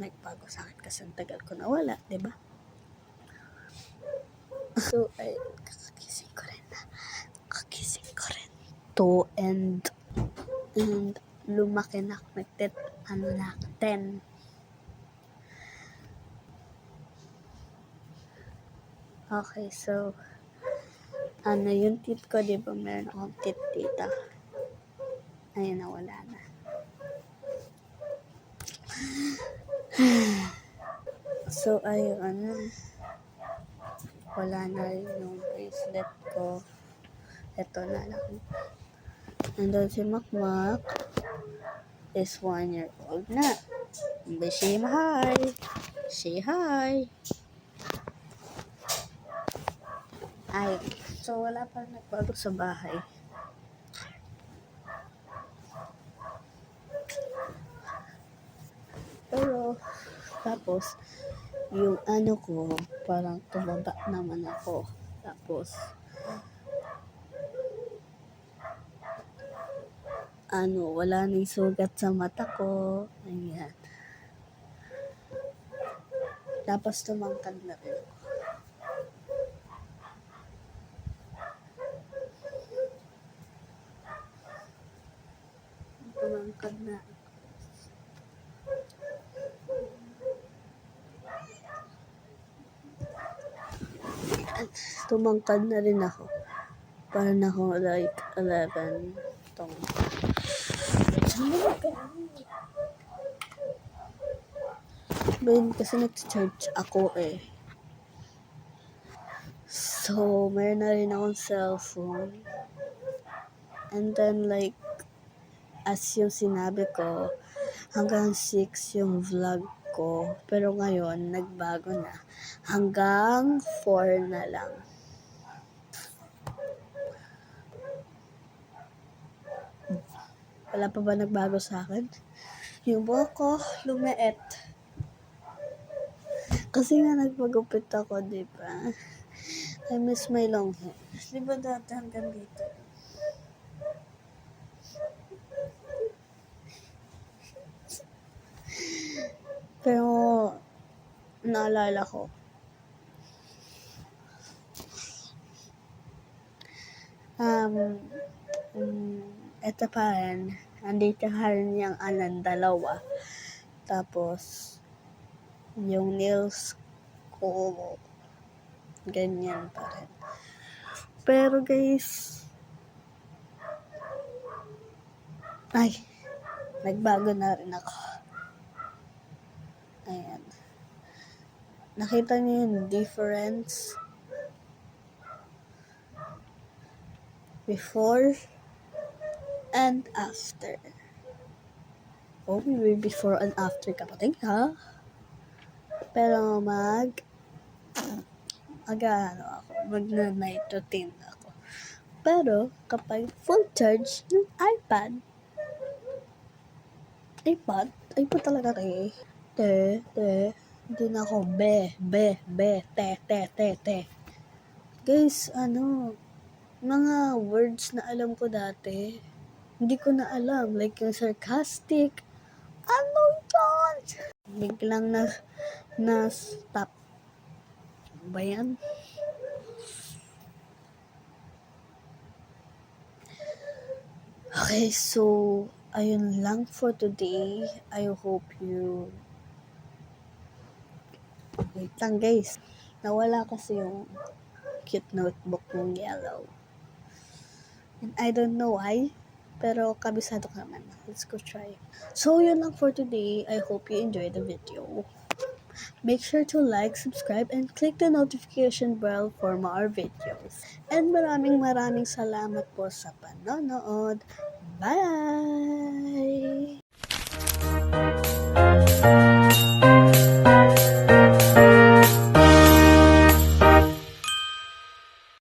nagbago sa akin kasi ang tagal ko nawala, diba? So, ay, kakising ko rin to, and lumaki na, connected, 10. Okay, so, yung teeth ko, diba, meron akong teeth dito. Ayun, nawala na. So, ayun, wala na rin yung bracelet ko. Ito na lang. And then si Makmak is 1 year old na. Say hi. Say hi. Ay, so wala pa nagbago sa bahay. Pero, tapos, yung ko, parang tumaba naman ako. Tapos, wala nang sugat sa mata ko. Ayan. Tapos, tumangkad na rin ako. Tumangkad na. Tumangkad na rin ako. Para na ako like 11. Bayan kasi nag-charge ako eh. So, mayroon na rin akong cellphone. And then like, as yung sinabi ko, hanggang 6 yung vlog ko. Pero ngayon, nagbago na. Hanggang 4 na lang. Wala pa ba nagbago sa akin? Yung buhok ko, lumiit. Kasi nga nagpagupit ako, diba? I miss my long hair. Diba dati hanggang dito? Pero, naalala ko. Ito pa rin. Andito pa rin yung dalawa. Tapos, yung nails ko, ganyan pa rin. Pero guys, nagbago na rin ako. Ayan. Nakita niyo yung difference? Before and after. Oh, maybe before and after kapatid, ha? Pero mag-night routine ako. Pero, kapag full charge ng iPad, ay po talaga kayo. Hindi na ako, te. Guys, mga words na alam ko dati, hindi ko na alam. Like yung sarcastic, ano yun? Biglang na-stop. Ba yan? Okay, so, ayun lang for today. I hope you... Wait lang guys. Nawala kasi yung cute notebook ng yellow. And I don't know why. Pero kabisado ka naman. Let's go try. So, yun lang for today. I hope you enjoyed the video. Make sure to like, subscribe, and click the notification bell for more videos. And maraming salamat po sa panonood. Bye!